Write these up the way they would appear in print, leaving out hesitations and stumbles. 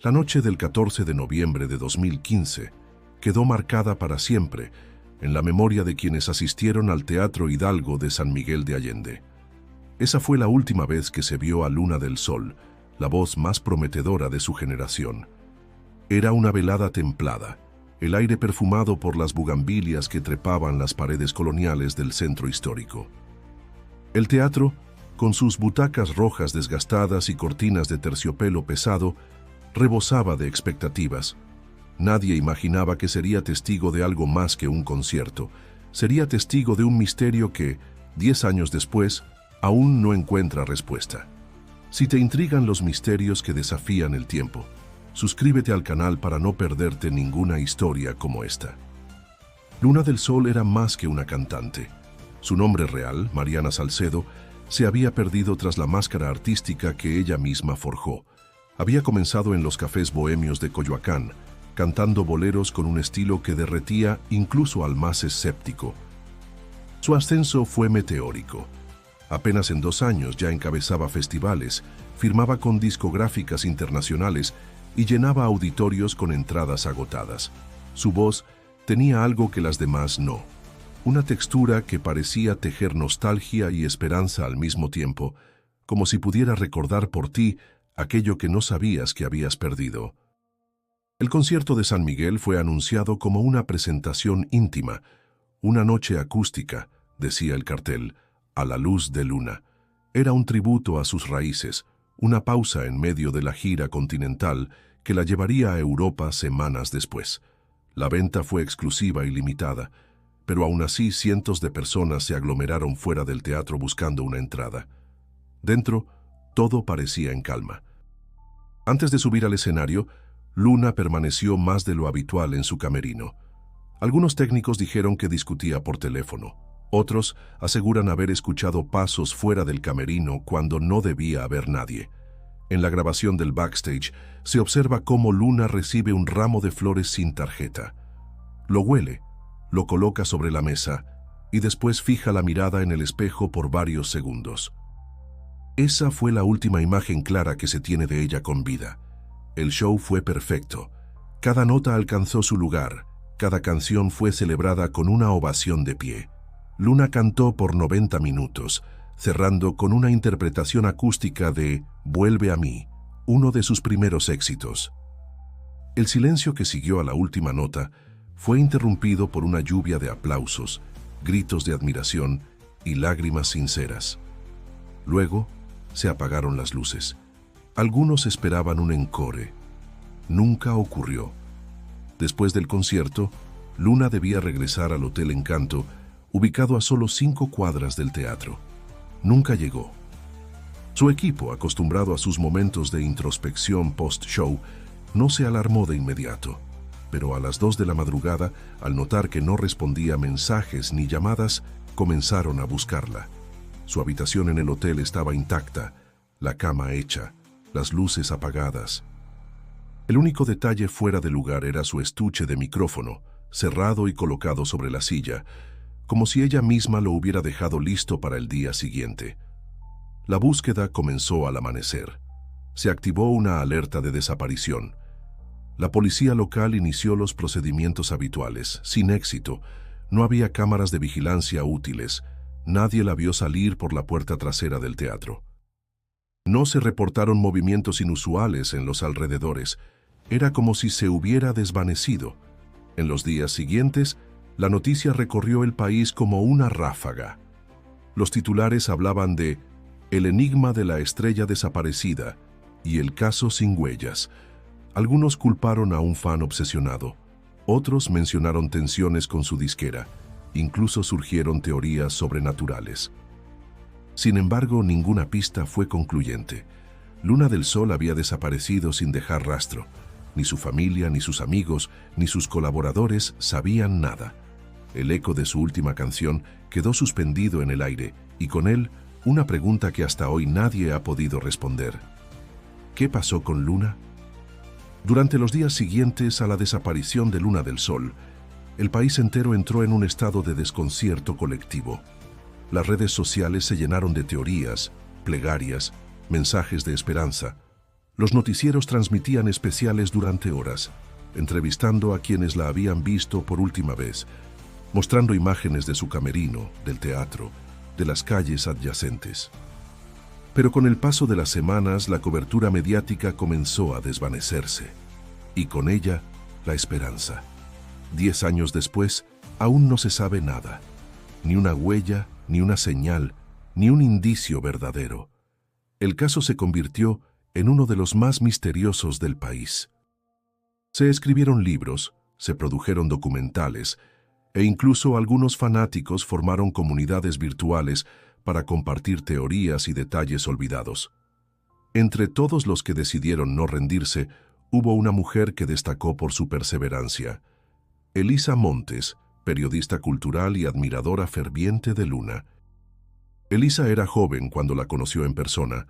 La noche del 14 de noviembre de 2015 quedó marcada para siempre en la memoria de quienes asistieron al Teatro Hidalgo de San Miguel de Allende. Esa fue la última vez que se vio a Luna del Sol, la voz más prometedora de su generación. Era una velada templada, el aire perfumado por las bugambilias que trepaban las paredes coloniales del centro histórico. El teatro, con sus butacas rojas desgastadas y cortinas de terciopelo pesado, rebosaba de expectativas. Nadie imaginaba que sería testigo de algo más que un concierto. Sería testigo de un misterio que, 10 años después, aún no encuentra respuesta. Si te intrigan los misterios que desafían el tiempo, suscríbete al canal para no perderte ninguna historia como esta. Luna del Sol era más que una cantante. Su nombre real, Mariana Salcedo, se había perdido tras la máscara artística que ella misma forjó. Había comenzado en los cafés bohemios de Coyoacán, cantando boleros con un estilo que derretía incluso al más escéptico. Su ascenso fue meteórico. Apenas en 2 años ya encabezaba festivales, firmaba con discográficas internacionales y llenaba auditorios con entradas agotadas. Su voz tenía algo que las demás no. Una textura que parecía tejer nostalgia y esperanza al mismo tiempo, como si pudiera recordar por ti aquello que no sabías que habías perdido. El concierto de San Miguel fue anunciado como una presentación íntima, una noche acústica, decía el cartel, a la luz de Luna. Era un tributo a sus raíces, una pausa en medio de la gira continental que la llevaría a Europa semanas después. La venta fue exclusiva y limitada, pero aún así cientos de personas se aglomeraron fuera del teatro buscando una entrada. Dentro, todo parecía en calma. Antes de subir al escenario, Luna permaneció más de lo habitual en su camerino. Algunos técnicos dijeron que discutía por teléfono. Otros aseguran haber escuchado pasos fuera del camerino cuando no debía haber nadie. En la grabación del backstage se observa cómo Luna recibe un ramo de flores sin tarjeta. Lo huele, lo coloca sobre la mesa y después fija la mirada en el espejo por varios segundos. Esa fue la última imagen clara que se tiene de ella con vida. El show fue perfecto. Cada nota alcanzó su lugar, cada canción fue celebrada con una ovación de pie. Luna cantó por 90 minutos, cerrando con una interpretación acústica de Vuelve a mí, uno de sus primeros éxitos. El silencio que siguió a la última nota fue interrumpido por una lluvia de aplausos, gritos de admiración y lágrimas sinceras. Luego se apagaron las luces. Algunos esperaban un encore. Nunca ocurrió. Después del concierto, Luna debía regresar al Hotel Encanto, ubicado a solo 5 cuadras del teatro. Nunca llegó. Su equipo, acostumbrado a sus momentos de introspección post-show, no se alarmó de inmediato. Pero a las 2 de la madrugada, al notar que no respondía mensajes ni llamadas, comenzaron a buscarla. Su habitación en el hotel estaba intacta, la cama hecha, las luces apagadas. El único detalle fuera de lugar era su estuche de micrófono, cerrado y colocado sobre la silla, como si ella misma lo hubiera dejado listo para el día siguiente. La búsqueda comenzó al amanecer. Se activó una alerta de desaparición. La policía local inició los procedimientos habituales, sin éxito. No había cámaras de vigilancia útiles. Nadie la vio salir por la puerta trasera del teatro. No se reportaron movimientos inusuales en los alrededores. Era como si se hubiera desvanecido. En los días siguientes, la noticia recorrió el país como una ráfaga. Los titulares hablaban de El enigma de la estrella desaparecida y el caso sin huellas. Algunos culparon a un fan obsesionado. Otros mencionaron tensiones con su disquera. Incluso surgieron teorías sobrenaturales. Sin embargo, ninguna pista fue concluyente. Luna del Sol había desaparecido sin dejar rastro. Ni su familia, ni sus amigos, ni sus colaboradores sabían nada. El eco de su última canción quedó suspendido en el aire, y con él, una pregunta que hasta hoy nadie ha podido responder. ¿Qué pasó con Luna? Durante los días siguientes a la desaparición de Luna del Sol, el país entero entró en un estado de desconcierto colectivo. Las redes sociales se llenaron de teorías, plegarias, mensajes de esperanza. Los noticieros transmitían especiales durante horas, entrevistando a quienes la habían visto por última vez, mostrando imágenes de su camerino, del teatro, de las calles adyacentes. Pero con el paso de las semanas, la cobertura mediática comenzó a desvanecerse, y con ella, la esperanza. 10 años después, aún no se sabe nada, ni una huella, ni una señal, ni un indicio verdadero. El caso se convirtió en uno de los más misteriosos del país. Se escribieron libros, se produjeron documentales, e incluso algunos fanáticos formaron comunidades virtuales para compartir teorías y detalles olvidados. Entre todos los que decidieron no rendirse, hubo una mujer que destacó por su perseverancia. Elisa Montes, periodista cultural y admiradora ferviente de Luna. Elisa era joven cuando la conoció en persona,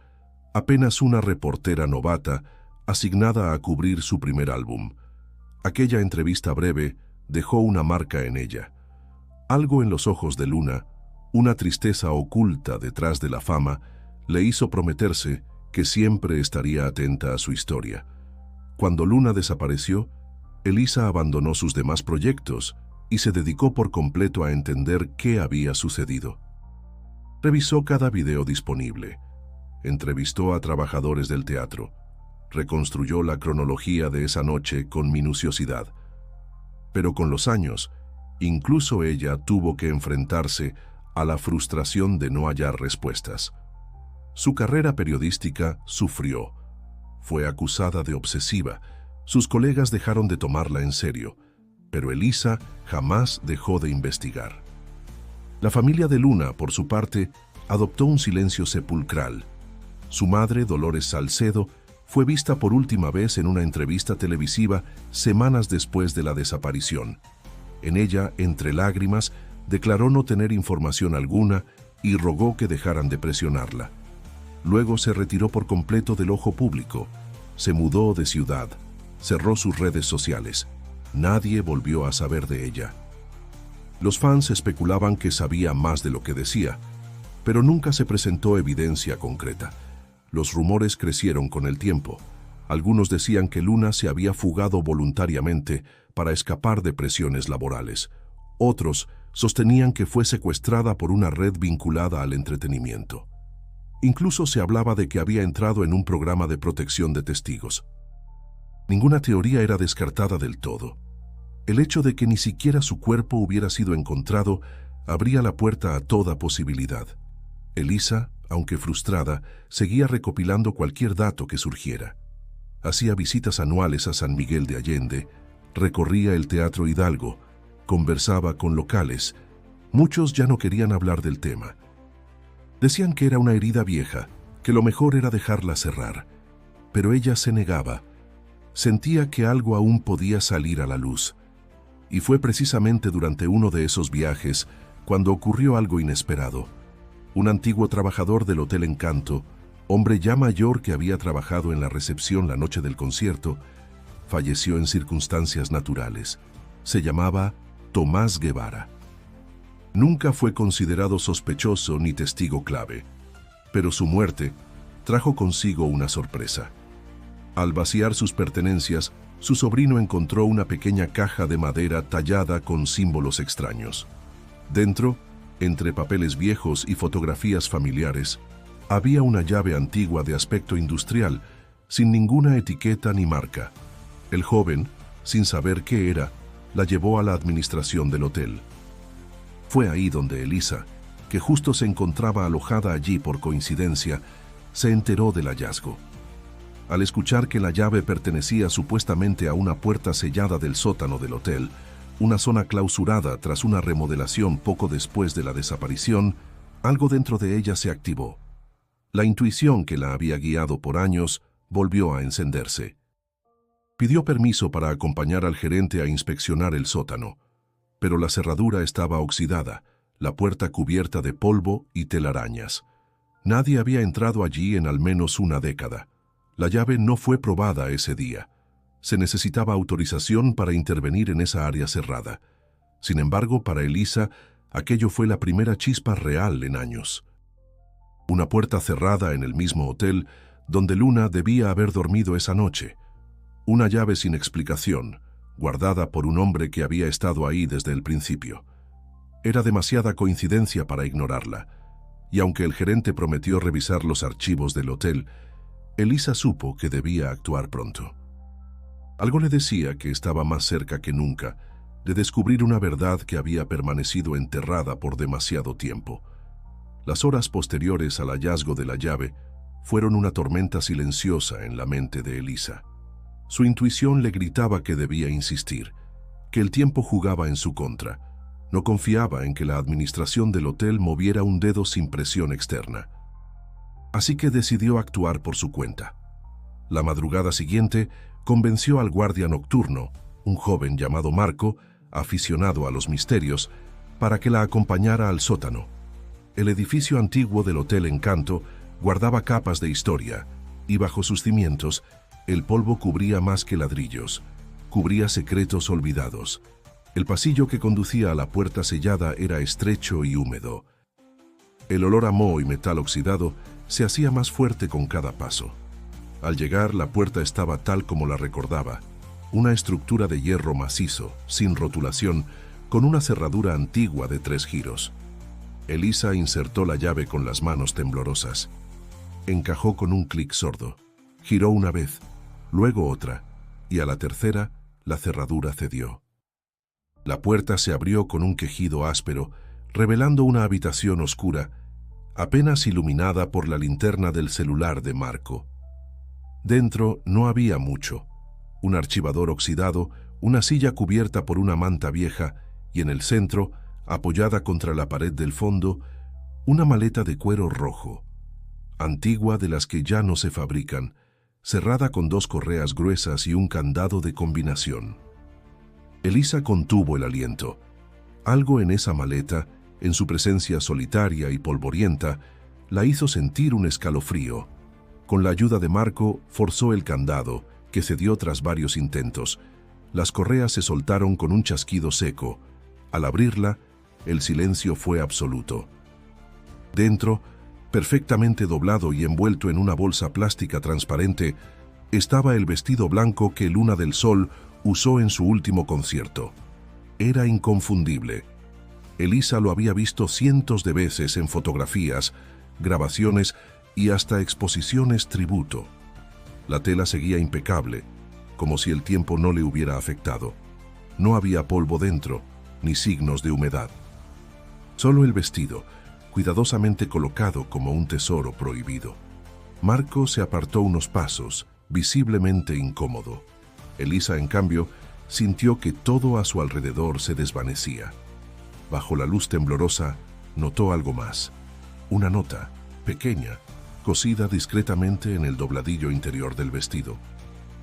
apenas una reportera novata asignada a cubrir su primer álbum. Aquella entrevista breve dejó una marca en ella. Algo en los ojos de Luna, una tristeza oculta detrás de la fama, le hizo prometerse que siempre estaría atenta a su historia. Cuando Luna desapareció, Elisa abandonó sus demás proyectos y se dedicó por completo a entender qué había sucedido. Revisó cada video disponible, entrevistó a trabajadores del teatro, reconstruyó la cronología de esa noche con minuciosidad. Pero con los años, incluso ella tuvo que enfrentarse a la frustración de no hallar respuestas. Su carrera periodística sufrió. Fue acusada de obsesiva. Sus colegas dejaron de tomarla en serio, pero Elisa jamás dejó de investigar. La familia de Luna, por su parte, adoptó un silencio sepulcral. Su madre, Dolores Salcedo, fue vista por última vez en una entrevista televisiva semanas después de la desaparición. En ella, entre lágrimas, declaró no tener información alguna y rogó que dejaran de presionarla. Luego se retiró por completo del ojo público, se mudó de ciudad, cerró sus redes sociales. Nadie volvió a saber de ella. Los fans especulaban que sabía más de lo que decía, pero nunca se presentó evidencia concreta. Los rumores crecieron con el tiempo. Algunos decían que Luna se había fugado voluntariamente para escapar de presiones laborales. Otros sostenían que fue secuestrada por una red vinculada al entretenimiento. Incluso se hablaba de que había entrado en un programa de protección de testigos. Ninguna teoría era descartada del todo. El hecho de que ni siquiera su cuerpo hubiera sido encontrado abría la puerta a toda posibilidad. Elisa, aunque frustrada, seguía recopilando cualquier dato que surgiera. Hacía visitas anuales a San Miguel de Allende, recorría el Teatro Hidalgo, conversaba con locales. Muchos ya no querían hablar del tema. Decían que era una herida vieja, que lo mejor era dejarla cerrar. Pero ella se negaba. Sentía que algo aún podía salir a la luz. Y fue precisamente durante uno de esos viajes cuando ocurrió algo inesperado. Un antiguo trabajador del Hotel Encanto, hombre ya mayor que había trabajado en la recepción la noche del concierto, falleció en circunstancias naturales. Se llamaba Tomás Guevara. Nunca fue considerado sospechoso ni testigo clave, pero su muerte trajo consigo una sorpresa. Al vaciar sus pertenencias, su sobrino encontró una pequeña caja de madera tallada con símbolos extraños. Dentro, entre papeles viejos y fotografías familiares, había una llave antigua de aspecto industrial, sin ninguna etiqueta ni marca. El joven, sin saber qué era, la llevó a la administración del hotel. Fue ahí donde Elisa, que justo se encontraba alojada allí por coincidencia, se enteró del hallazgo. Al escuchar que la llave pertenecía supuestamente a una puerta sellada del sótano del hotel, una zona clausurada tras una remodelación poco después de la desaparición, algo dentro de ella se activó. La intuición que la había guiado por años volvió a encenderse. Pidió permiso para acompañar al gerente a inspeccionar el sótano, pero la cerradura estaba oxidada, la puerta cubierta de polvo y telarañas. Nadie había entrado allí en al menos una década. La llave no fue probada ese día. Se necesitaba autorización para intervenir en esa área cerrada. Sin embargo, para Elisa, aquello fue la primera chispa real en años. Una puerta cerrada en el mismo hotel donde Luna debía haber dormido esa noche. Una llave sin explicación, guardada por un hombre que había estado ahí desde el principio. Era demasiada coincidencia para ignorarla, y aunque el gerente prometió revisar los archivos del hotel, Elisa supo que debía actuar pronto. Algo le decía que estaba más cerca que nunca de descubrir una verdad que había permanecido enterrada por demasiado tiempo. Las horas posteriores al hallazgo de la llave fueron una tormenta silenciosa en la mente de Elisa. Su intuición le gritaba que debía insistir, que el tiempo jugaba en su contra. No confiaba en que la administración del hotel moviera un dedo sin presión externa. Así que decidió actuar por su cuenta. La madrugada siguiente, convenció al guardia nocturno, un joven llamado Marco, aficionado a los misterios, para que la acompañara al sótano. El edificio antiguo del Hotel Encanto guardaba capas de historia, y bajo sus cimientos, el polvo cubría más que ladrillos, cubría secretos olvidados. El pasillo que conducía a la puerta sellada era estrecho y húmedo. El olor a moho y metal oxidado se hacía más fuerte con cada paso. Al llegar, la puerta estaba tal como la recordaba, una estructura de hierro macizo, sin rotulación, con una cerradura antigua de 3 giros. Elisa insertó la llave con las manos temblorosas. Encajó con un clic sordo. Giró una vez, luego otra, y a la tercera, la cerradura cedió. La puerta se abrió con un quejido áspero, revelando una habitación oscura, apenas iluminada por la linterna del celular de Marco. Dentro no había mucho. Un archivador oxidado, una silla cubierta por una manta vieja y en el centro, apoyada contra la pared del fondo, una maleta de cuero rojo, antigua de las que ya no se fabrican, cerrada con 2 correas gruesas y un candado de combinación. Elisa contuvo el aliento. Algo en esa maleta, en su presencia solitaria y polvorienta, la hizo sentir un escalofrío. Con la ayuda de Marco, forzó el candado, que cedió tras varios intentos. Las correas se soltaron con un chasquido seco. Al abrirla, el silencio fue absoluto. Dentro, perfectamente doblado y envuelto en una bolsa plástica transparente, estaba el vestido blanco que Luna del Sol usó en su último concierto. Era inconfundible. Elisa lo había visto cientos de veces en fotografías, grabaciones y hasta exposiciones tributo. La tela seguía impecable, como si el tiempo no le hubiera afectado. No había polvo dentro, ni signos de humedad. Solo el vestido, cuidadosamente colocado como un tesoro prohibido. Marco se apartó unos pasos, visiblemente incómodo. Elisa, en cambio, sintió que todo a su alrededor se desvanecía. Bajo la luz temblorosa, notó algo más. Una nota, pequeña, cosida discretamente en el dobladillo interior del vestido.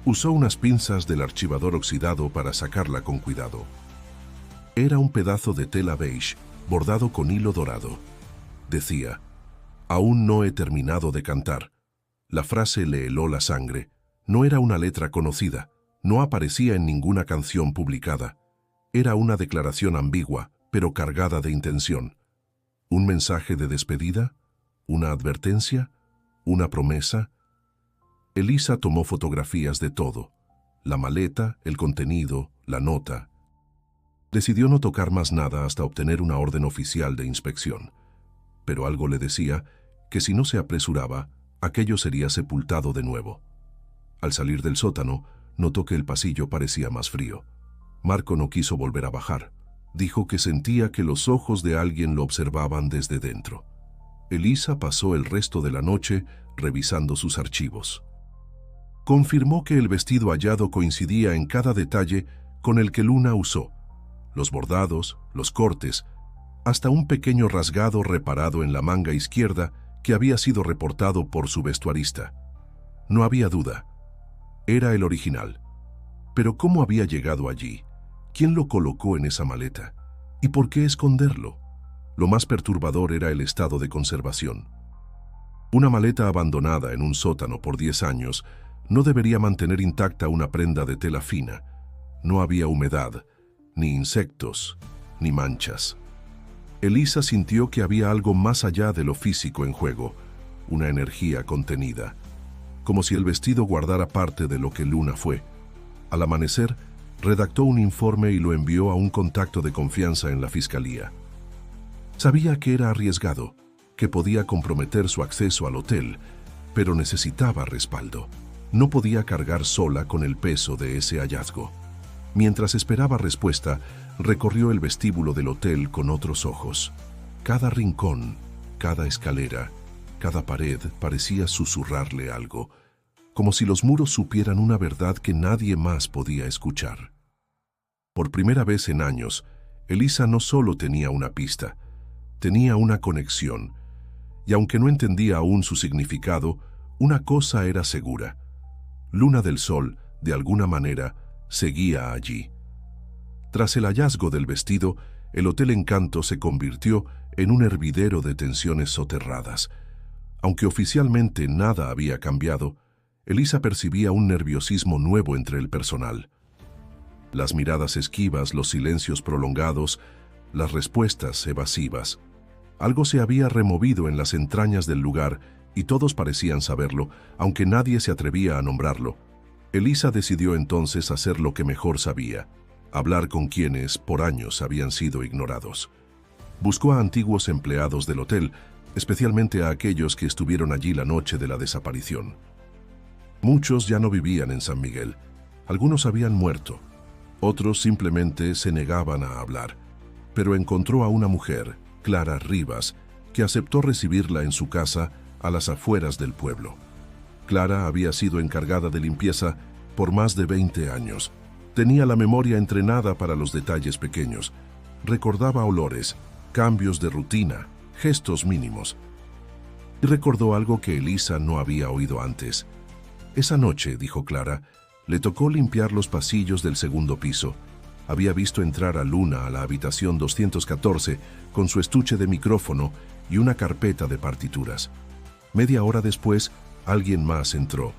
Usó unas pinzas del archivador oxidado para sacarla con cuidado. Era un pedazo de tela beige, bordado con hilo dorado. Decía: «Aún no he terminado de cantar». La frase le heló la sangre. No era una letra conocida, no aparecía en ninguna canción publicada. Era una declaración ambigua, pero cargada de intención. ¿Un mensaje de despedida? ¿Una advertencia? ¿Una promesa? Elisa tomó fotografías de todo: la maleta, el contenido, la nota. Decidió no tocar más nada hasta obtener una orden oficial de inspección. Pero algo le decía que si no se apresuraba, aquello sería sepultado de nuevo. Al salir del sótano, notó que el pasillo parecía más frío. Marco no quiso volver a bajar. Dijo que sentía que los ojos de alguien lo observaban desde dentro. Elisa pasó el resto de la noche revisando sus archivos. Confirmó que el vestido hallado coincidía en cada detalle con el que Luna usó: los bordados, los cortes, hasta un pequeño rasgado reparado en la manga izquierda que había sido reportado por su vestuarista. No había duda. Era el original. Pero ¿cómo había llegado allí? ¿Quién lo colocó en esa maleta? ¿Y por qué esconderlo? Lo más perturbador era el estado de conservación. Una maleta abandonada en un sótano por 10 años no debería mantener intacta una prenda de tela fina. No había humedad, ni insectos, ni manchas. Elisa sintió que había algo más allá de lo físico en juego, una energía contenida. como si el vestido guardara parte de lo que Luna fue. Al amanecer, redactó un informe y lo envió a un contacto de confianza en la fiscalía. Sabía que era arriesgado, que podía comprometer su acceso al hotel, pero necesitaba respaldo. No podía cargar sola con el peso de ese hallazgo. Mientras esperaba respuesta, recorrió el vestíbulo del hotel con otros ojos. Cada rincón, cada escalera, cada pared parecía susurrarle algo, como si los muros supieran una verdad que nadie más podía escuchar. Por primera vez en años, Elisa no solo tenía una pista, tenía una conexión, y aunque no entendía aún su significado, una cosa era segura. Luna del Sol, de alguna manera, seguía allí. Tras el hallazgo del vestido, el Hotel Encanto se convirtió en un hervidero de tensiones soterradas. Aunque oficialmente nada había cambiado, Elisa percibía un nerviosismo nuevo entre el personal. Las miradas esquivas, los silencios prolongados, las respuestas evasivas. Algo se había removido en las entrañas del lugar y todos parecían saberlo, aunque nadie se atrevía a nombrarlo. Elisa decidió entonces hacer lo que mejor sabía: hablar con quienes por años habían sido ignorados. Buscó a antiguos empleados del hotel, especialmente a aquellos que estuvieron allí la noche de la desaparición. Muchos ya no vivían en San Miguel. Algunos habían muerto. Otros simplemente se negaban a hablar. Pero encontró a una mujer, Clara Rivas, que aceptó recibirla en su casa a las afueras del pueblo. Clara había sido encargada de limpieza por más de 20 años. Tenía la memoria entrenada para los detalles pequeños. Recordaba olores, cambios de rutina, gestos mínimos. Y recordó algo que Elisa no había oído antes. Esa noche, dijo Clara, le tocó limpiar los pasillos del segundo piso. Había visto entrar a Luna a la habitación 214 con su estuche de micrófono y una carpeta de partituras. Media hora después, alguien más entró.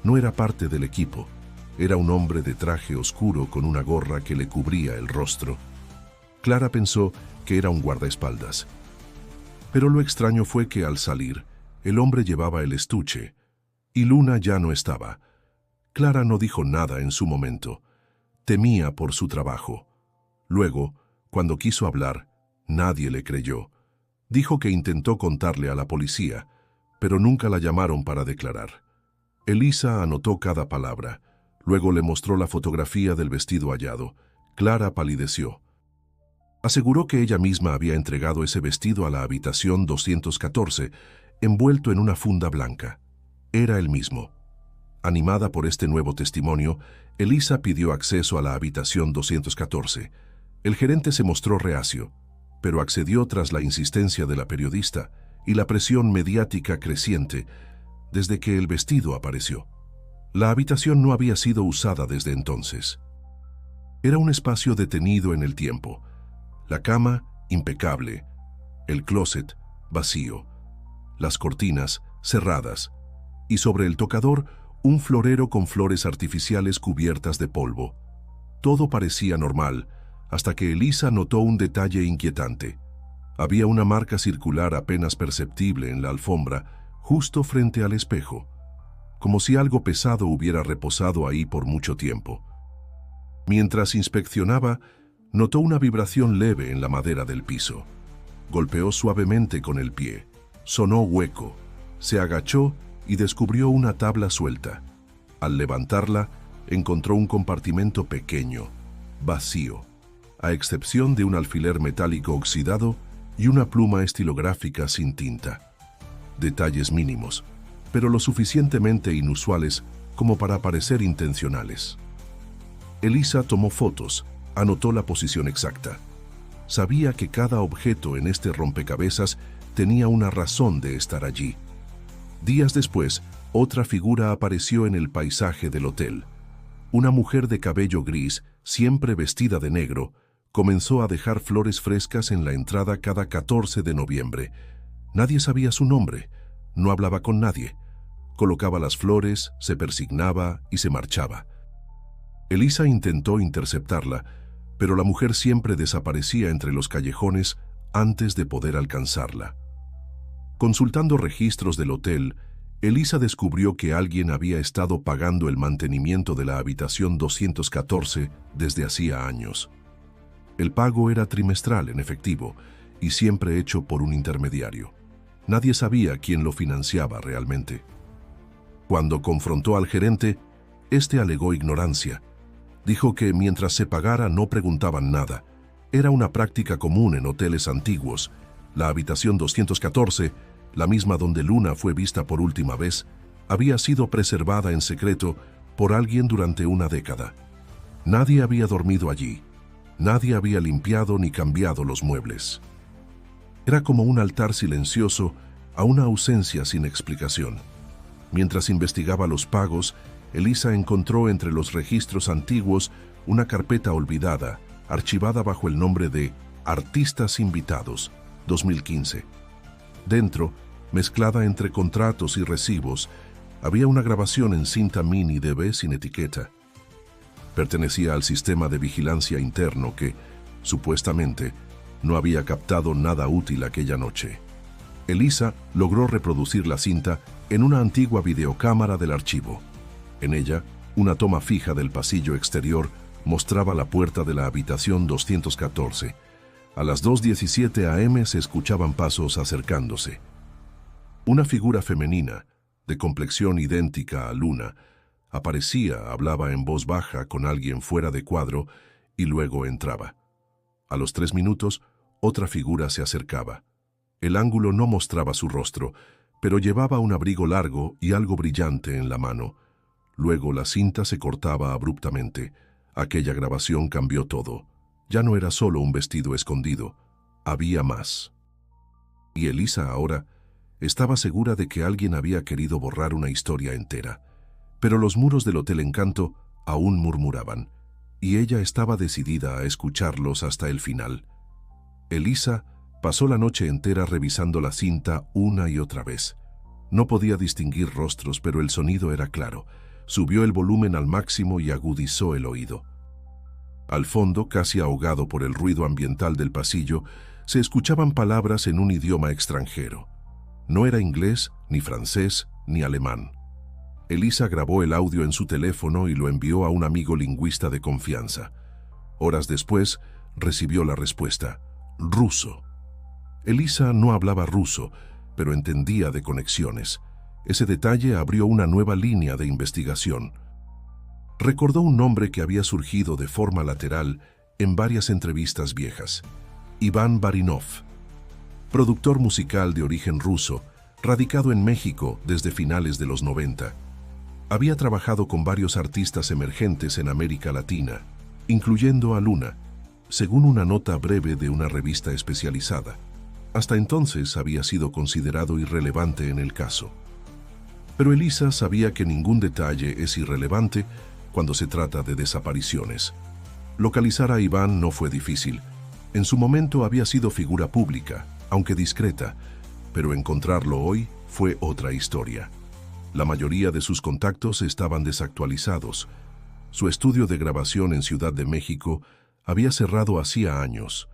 No era parte del equipo. Era un hombre de traje oscuro con una gorra que le cubría el rostro. Clara pensó que era un guardaespaldas. Pero lo extraño fue que al salir, el hombre llevaba el estuche y Luna ya no estaba. Clara no dijo nada en su momento. Temía por su trabajo. Luego, cuando quiso hablar, nadie le creyó. Dijo que intentó contarle a la policía, pero nunca la llamaron para declarar. Elisa anotó cada palabra. Luego le mostró la fotografía del vestido hallado. Clara palideció. Aseguró que ella misma había entregado ese vestido a la habitación 214, envuelto en una funda blanca. Era el mismo. Animada por este nuevo testimonio, Elisa pidió acceso a la habitación 214. El gerente se mostró reacio, pero accedió tras la insistencia de la periodista y la presión mediática creciente desde que el vestido apareció. La habitación no había sido usada desde entonces. Era un espacio detenido en el tiempo. La cama, impecable. El closet, vacío. Las cortinas, cerradas. Y sobre el tocador, un florero con flores artificiales cubiertas de polvo. Todo parecía normal, hasta que Elisa notó un detalle inquietante. Había una marca circular apenas perceptible en la alfombra, justo frente al espejo, como si algo pesado hubiera reposado ahí por mucho tiempo. Mientras inspeccionaba, notó una vibración leve en la madera del piso. Golpeó suavemente con el pie. Sonó hueco. Se agachó y descubrió una tabla suelta. Al levantarla, encontró un compartimento pequeño, vacío, a excepción de un alfiler metálico oxidado y una pluma estilográfica sin tinta. Detalles mínimos, pero lo suficientemente inusuales como para parecer intencionales. Elisa tomó fotos, anotó la posición exacta. Sabía que cada objeto en este rompecabezas tenía una razón de estar allí. Días después, otra figura apareció en el paisaje del hotel. Una mujer de cabello gris, siempre vestida de negro, comenzó a dejar flores frescas en la entrada cada 14 de noviembre. Nadie sabía su nombre, no hablaba con nadie. Colocaba las flores, se persignaba y se marchaba. Elisa intentó interceptarla, pero la mujer siempre desaparecía entre los callejones antes de poder alcanzarla. Consultando registros del hotel, Elisa descubrió que alguien había estado pagando el mantenimiento de la habitación 214 desde hacía años. El pago era trimestral en efectivo y siempre hecho por un intermediario. Nadie sabía quién lo financiaba realmente. Cuando confrontó al gerente, este alegó ignorancia. Dijo que mientras se pagara no preguntaban nada. Era una práctica común en hoteles antiguos. La habitación 214, la misma donde Luna fue vista por última vez, había sido preservada en secreto por alguien durante una década. Nadie había dormido allí. Nadie había limpiado ni cambiado los muebles. Era como un altar silencioso a una ausencia sin explicación. Mientras investigaba los pagos, Elisa encontró entre los registros antiguos una carpeta olvidada, archivada bajo el nombre de Artistas Invitados, 2015. Dentro, mezclada entre contratos y recibos, había una grabación en cinta mini DV sin etiqueta. Pertenecía al sistema de vigilancia interno que, supuestamente, no había captado nada útil aquella noche. Elisa logró reproducir la cinta en una antigua videocámara del archivo. En ella, una toma fija del pasillo exterior mostraba la puerta de la habitación 214. A las 2:17 am se escuchaban pasos acercándose. Una figura femenina, de complexión idéntica a Luna, aparecía, hablaba en voz baja con alguien fuera de cuadro y luego entraba. A los 3 minutos, otra figura se acercaba. El ángulo no mostraba su rostro, pero llevaba un abrigo largo y algo brillante en la mano. Luego la cinta se cortaba abruptamente. Aquella grabación cambió todo. Ya no era solo un vestido escondido, había más. Y Elisa ahora estaba segura de que alguien había querido borrar una historia entera. Pero los muros del Hotel Encanto aún murmuraban, y ella estaba decidida a escucharlos hasta el final. Elisa pasó la noche entera revisando la cinta una y otra vez. No podía distinguir rostros, pero el sonido era claro. Subió el volumen al máximo y agudizó el oído. Al fondo, casi ahogado por el ruido ambiental del pasillo, se escuchaban palabras en un idioma extranjero. No era inglés, ni francés, ni alemán. Elisa grabó el audio en su teléfono y lo envió a un amigo lingüista de confianza. Horas después, recibió la respuesta: ruso. Elisa no hablaba ruso, pero entendía de conexiones. Ese detalle abrió una nueva línea de investigación. Recordó un nombre que había surgido de forma lateral en varias entrevistas viejas: Iván Barinov, productor musical de origen ruso, radicado en México desde finales de los 90. Había trabajado con varios artistas emergentes en América Latina, incluyendo a Luna, según una nota breve de una revista especializada. Hasta entonces había sido considerado irrelevante en el caso. Pero Elisa sabía que ningún detalle es irrelevante cuando se trata de desapariciones. Localizar a Iván no fue difícil. En su momento había sido figura pública, aunque discreta, pero encontrarlo hoy fue otra historia. La mayoría de sus contactos estaban desactualizados. Su estudio de grabación en Ciudad de México había cerrado hacía años.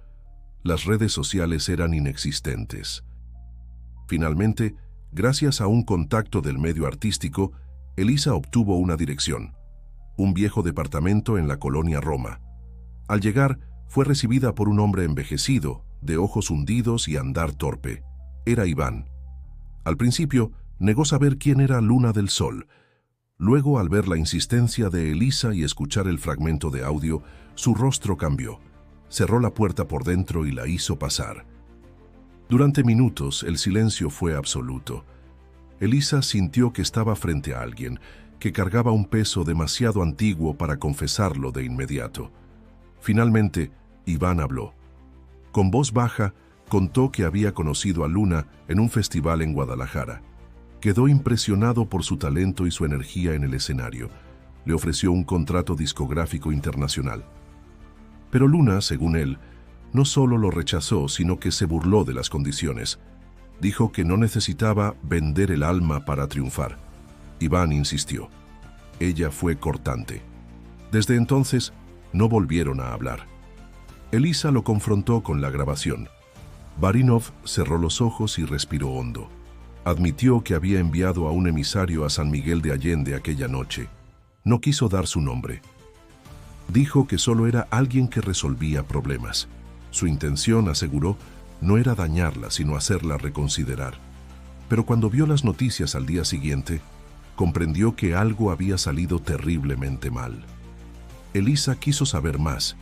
Las redes sociales eran inexistentes. Finalmente, gracias a un contacto del medio artístico, Elisa obtuvo una dirección: un viejo departamento en la colonia Roma. Al llegar, fue recibida por un hombre envejecido, de ojos hundidos y andar torpe. Era Iván. Al principio, negó saber quién era Luna del Sol. Luego, al ver la insistencia de Elisa y escuchar el fragmento de audio, su rostro cambió. Cerró la puerta por dentro y la hizo pasar. Durante minutos, el silencio fue absoluto. Elisa sintió que estaba frente a alguien, que cargaba un peso demasiado antiguo para confesarlo de inmediato. Finalmente, Iván habló. Con voz baja, contó que había conocido a Luna en un festival en Guadalajara. Quedó impresionado por su talento y su energía en el escenario. Le ofreció un contrato discográfico internacional. Pero Luna, según él, no solo lo rechazó, sino que se burló de las condiciones. Dijo que no necesitaba vender el alma para triunfar. Iván insistió. Ella fue cortante. Desde entonces, no volvieron a hablar. Elisa lo confrontó con la grabación. Barinov cerró los ojos y respiró hondo. Admitió que había enviado a un emisario a San Miguel de Allende aquella noche. No quiso dar su nombre. Dijo que solo era alguien que resolvía problemas. Su intención, aseguró, no era dañarla, sino hacerla reconsiderar. Pero cuando vio las noticias al día siguiente, comprendió que algo había salido terriblemente mal. Elisa quiso saber más,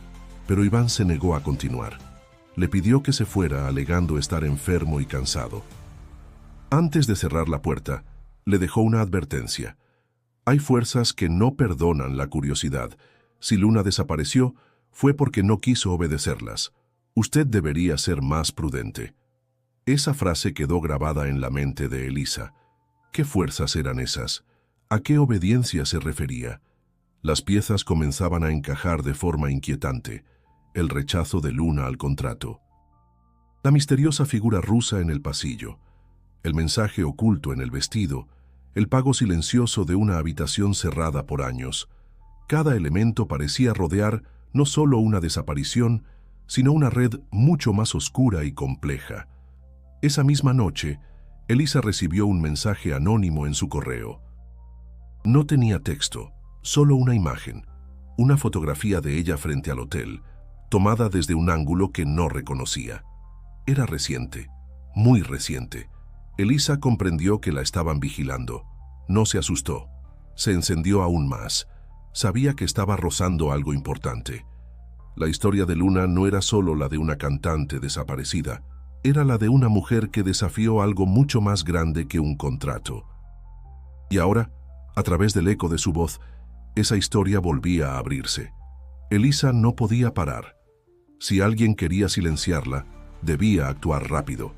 pero Iván se negó a continuar. Le pidió que se fuera, alegando estar enfermo y cansado. Antes de cerrar la puerta, le dejó una advertencia. Hay fuerzas que no perdonan la curiosidad. Si Luna desapareció, fue porque no quiso obedecerlas. Usted debería ser más prudente. Esa frase quedó grabada en la mente de Elisa. ¿Qué fuerzas eran esas? ¿A qué obediencia se refería? Las piezas comenzaban a encajar de forma inquietante. El rechazo de Luna al contrato. La misteriosa figura rusa en el pasillo. El mensaje oculto en el vestido. El pago silencioso de una habitación cerrada por años. Cada elemento parecía rodear no solo una desaparición, sino una red mucho más oscura y compleja. Esa misma noche, Elisa recibió un mensaje anónimo en su correo. No tenía texto, solo una imagen, una fotografía de ella frente al hotel, tomada desde un ángulo que no reconocía. Era reciente, muy reciente. Elisa comprendió que la estaban vigilando. No se asustó. Se encendió aún más. Sabía que estaba rozando algo importante. La historia de Luna no era solo la de una cantante desaparecida, era la de una mujer que desafió algo mucho más grande que un contrato. Y ahora, a través del eco de su voz, esa historia volvía a abrirse. Elisa no podía parar. Si alguien quería silenciarla, debía actuar rápido.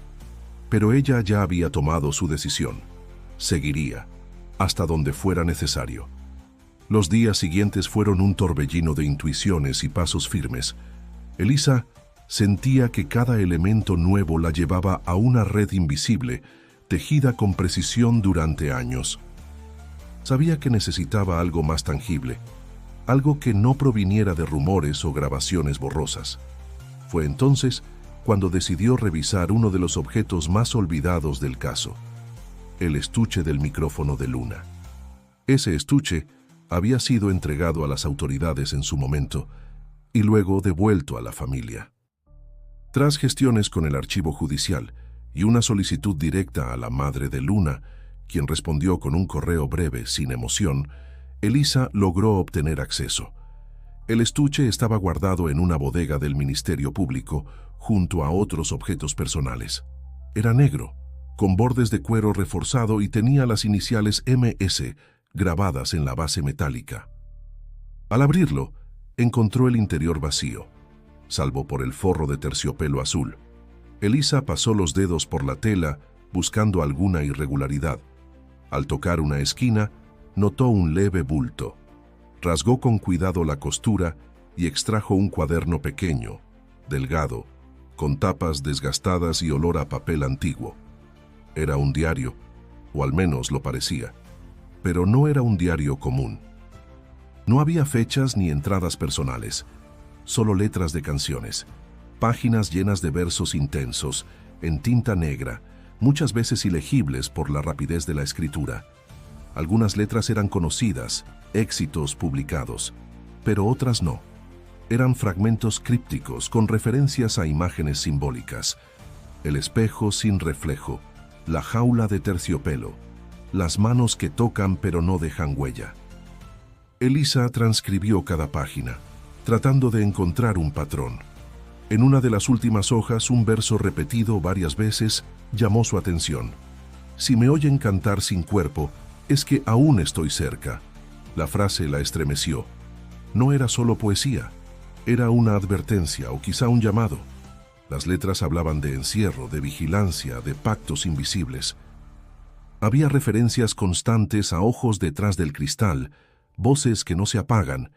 Pero ella ya había tomado su decisión. Seguiría, hasta donde fuera necesario. Los días siguientes fueron un torbellino de intuiciones y pasos firmes. Elisa sentía que cada elemento nuevo la llevaba a una red invisible, tejida con precisión durante años. Sabía que necesitaba algo más tangible, algo que no proviniera de rumores o grabaciones borrosas. Fue entonces cuando decidió revisar uno de los objetos más olvidados del caso, el estuche del micrófono de Luna. Ese estuche había sido entregado a las autoridades en su momento y luego devuelto a la familia. Tras gestiones con el archivo judicial y una solicitud directa a la madre de Luna, quien respondió con un correo breve sin emoción, Elisa logró obtener acceso. El estuche estaba guardado en una bodega del Ministerio Público junto a otros objetos personales. Era negro, con bordes de cuero reforzado y tenía las iniciales MS grabadas en la base metálica. Al abrirlo, encontró el interior vacío, salvo por el forro de terciopelo azul. Elisa pasó los dedos por la tela buscando alguna irregularidad. Al tocar una esquina, notó un leve bulto. Rasgó con cuidado la costura y extrajo un cuaderno pequeño, delgado, con tapas desgastadas y olor a papel antiguo. Era un diario, o al menos lo parecía, pero no era un diario común. No había fechas ni entradas personales, solo letras de canciones, páginas llenas de versos intensos, en tinta negra, muchas veces ilegibles por la rapidez de la escritura. Algunas letras eran conocidas, éxitos publicados, pero otras no. Eran fragmentos crípticos con referencias a imágenes simbólicas. El espejo sin reflejo, la jaula de terciopelo, las manos que tocan pero no dejan huella. Elisa transcribió cada página, tratando de encontrar un patrón. En una de las últimas hojas, un verso repetido varias veces llamó su atención. Si me oyen cantar sin cuerpo, es que aún estoy cerca. La frase la estremeció. No era solo poesía, era una advertencia o quizá un llamado. Las letras hablaban de encierro, de vigilancia, de pactos invisibles. Había referencias constantes a ojos detrás del cristal, voces que no se apagan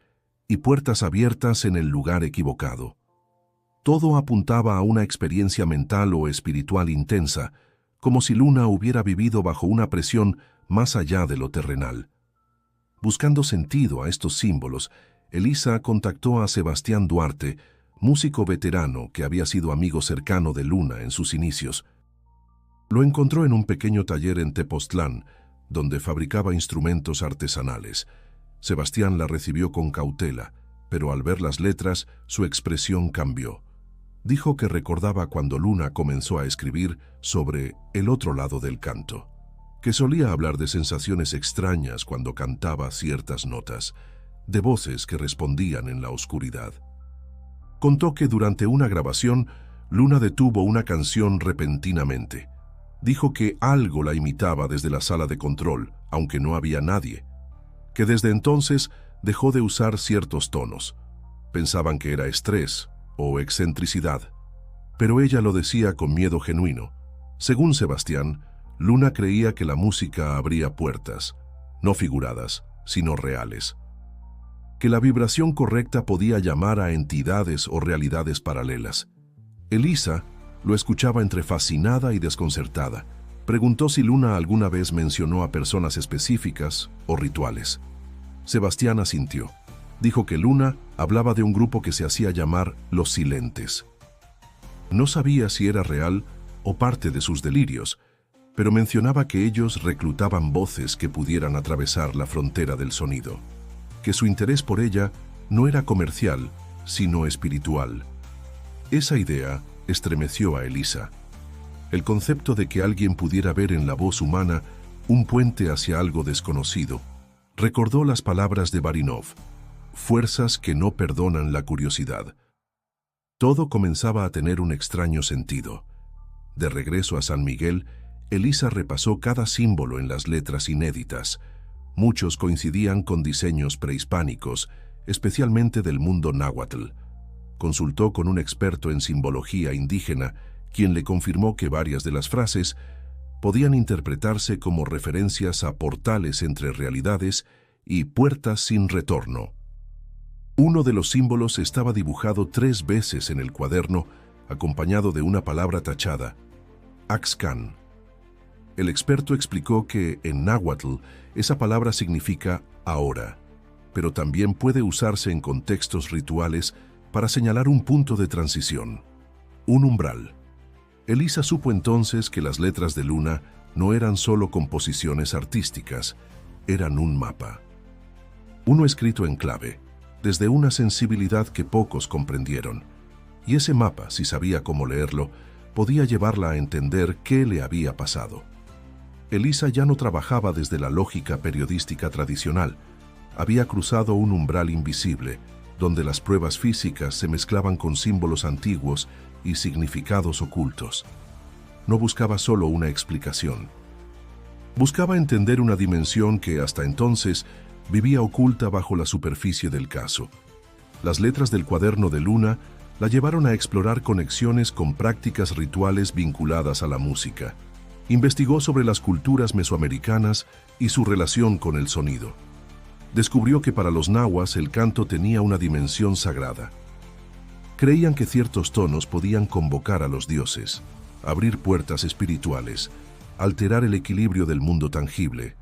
y puertas abiertas en el lugar equivocado. Todo apuntaba a una experiencia mental o espiritual intensa, como si Luna hubiera vivido bajo una presión más allá de lo terrenal. Buscando sentido a estos símbolos, Elisa contactó a Sebastián Duarte, músico veterano que había sido amigo cercano de Luna en sus inicios. Lo encontró en un pequeño taller en Tepoztlán, donde fabricaba instrumentos artesanales. Sebastián la recibió con cautela, pero al ver las letras, su expresión cambió. Dijo que recordaba cuando Luna comenzó a escribir sobre el otro lado del canto, que solía hablar de sensaciones extrañas cuando cantaba ciertas notas, de voces que respondían en la oscuridad. Contó que durante una grabación, Luna detuvo una canción repentinamente. Dijo que algo la imitaba desde la sala de control, aunque no había nadie, que desde entonces dejó de usar ciertos tonos. Pensaban que era estrés o excentricidad, pero ella lo decía con miedo genuino. Según Sebastián, Luna creía que la música abría puertas, no figuradas, sino reales. Que la vibración correcta podía llamar a entidades o realidades paralelas. Elisa lo escuchaba entre fascinada y desconcertada. Preguntó si Luna alguna vez mencionó a personas específicas o rituales. Sebastián asintió. Dijo que Luna hablaba de un grupo que se hacía llamar Los Silentes. No sabía si era real o parte de sus delirios, pero mencionaba que ellos reclutaban voces que pudieran atravesar la frontera del sonido, que su interés por ella no era comercial, sino espiritual. Esa idea estremeció a Elisa. El concepto de que alguien pudiera ver en la voz humana un puente hacia algo desconocido. Recordó las palabras de Barinov: fuerzas que no perdonan la curiosidad. Todo comenzaba a tener un extraño sentido. De regreso a San Miguel, Elisa repasó cada símbolo en las letras inéditas. Muchos coincidían con diseños prehispánicos, especialmente del mundo náhuatl. Consultó con un experto en simbología indígena, quien le confirmó que varias de las frases podían interpretarse como referencias a portales entre realidades y puertas sin retorno. Uno de los símbolos estaba dibujado 3 veces en el cuaderno, acompañado de una palabra tachada: Axcan. El experto explicó que en náhuatl esa palabra significa ahora, pero también puede usarse en contextos rituales para señalar un punto de transición, un umbral. Elisa supo entonces que las letras de Luna no eran solo composiciones artísticas, eran un mapa. Uno escrito en clave, desde una sensibilidad que pocos comprendieron. Y ese mapa, si sabía cómo leerlo, podía llevarla a entender qué le había pasado. Elisa ya no trabajaba desde la lógica periodística tradicional. Había cruzado un umbral invisible, donde las pruebas físicas se mezclaban con símbolos antiguos y significados ocultos. No buscaba solo una explicación. Buscaba entender una dimensión que hasta entonces vivía oculta bajo la superficie del caso. Las letras del cuaderno de Luna la llevaron a explorar conexiones con prácticas rituales vinculadas a la música. Investigó sobre las culturas mesoamericanas y su relación con el sonido. Descubrió que para los nahuas el canto tenía una dimensión sagrada. Creían que ciertos tonos podían convocar a los dioses, abrir puertas espirituales, alterar el equilibrio del mundo tangible.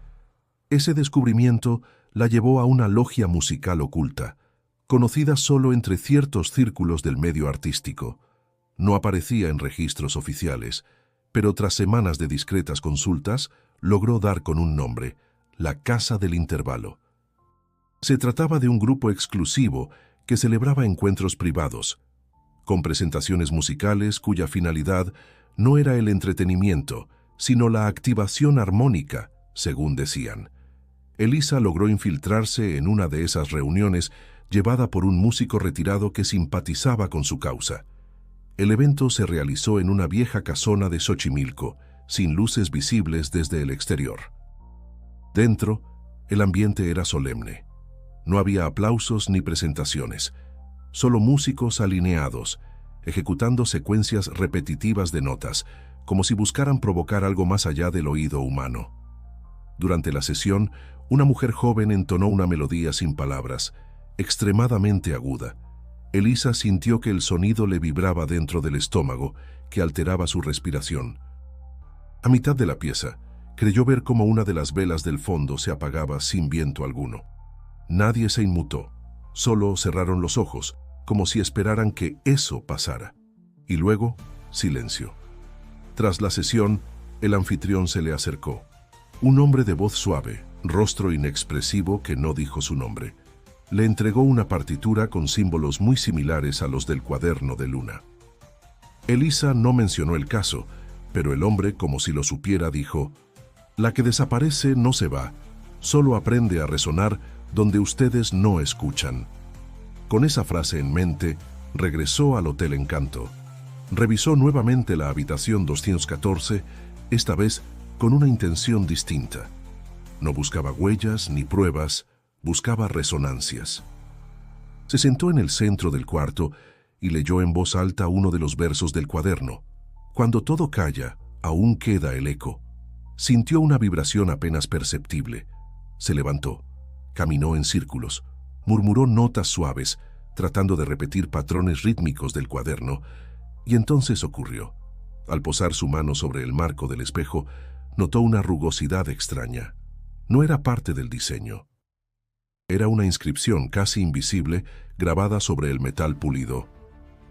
Ese descubrimiento la llevó a una logia musical oculta, conocida solo entre ciertos círculos del medio artístico. No aparecía en registros oficiales, pero tras semanas de discretas consultas, logró dar con un nombre: la Casa del Intervalo. Se trataba de un grupo exclusivo que celebraba encuentros privados, con presentaciones musicales cuya finalidad no era el entretenimiento, sino la activación armónica, según decían. Elisa logró infiltrarse en una de esas reuniones, llevada por un músico retirado que simpatizaba con su causa. El evento se realizó en una vieja casona de Xochimilco, sin luces visibles desde el exterior. Dentro, el ambiente era solemne. No había aplausos ni presentaciones, solo músicos alineados, ejecutando secuencias repetitivas de notas, como si buscaran provocar algo más allá del oído humano. Durante la sesión, una mujer joven entonó una melodía sin palabras, extremadamente aguda. Elisa sintió que el sonido le vibraba dentro del estómago, que alteraba su respiración. A mitad de la pieza, creyó ver cómo una de las velas del fondo se apagaba sin viento alguno. Nadie se inmutó, solo cerraron los ojos, como si esperaran que eso pasara. Y luego, silencio. Tras la sesión, El anfitrión se le acercó. Un hombre de voz suave, rostro inexpresivo que no dijo su nombre. Le entregó una partitura con símbolos muy similares a los del cuaderno de Luna. Elisa no mencionó el caso, pero el hombre, como si lo supiera, dijo: «La que desaparece no se va, solo aprende a resonar donde ustedes no escuchan». Con esa frase en mente, regresó al Hotel Encanto. Revisó nuevamente la habitación 214, esta vez con una intención distinta. No buscaba huellas ni pruebas, buscaba resonancias. Se sentó en el centro del cuarto y leyó en voz alta uno de los versos del cuaderno. Cuando todo calla, aún queda el eco. Sintió una vibración apenas perceptible. Se levantó, caminó en círculos, murmuró notas suaves, tratando de repetir patrones rítmicos del cuaderno, y entonces ocurrió. Al posar su mano sobre el marco del espejo, notó una rugosidad extraña. No era parte del diseño. Era una inscripción casi invisible grabada sobre el metal pulido.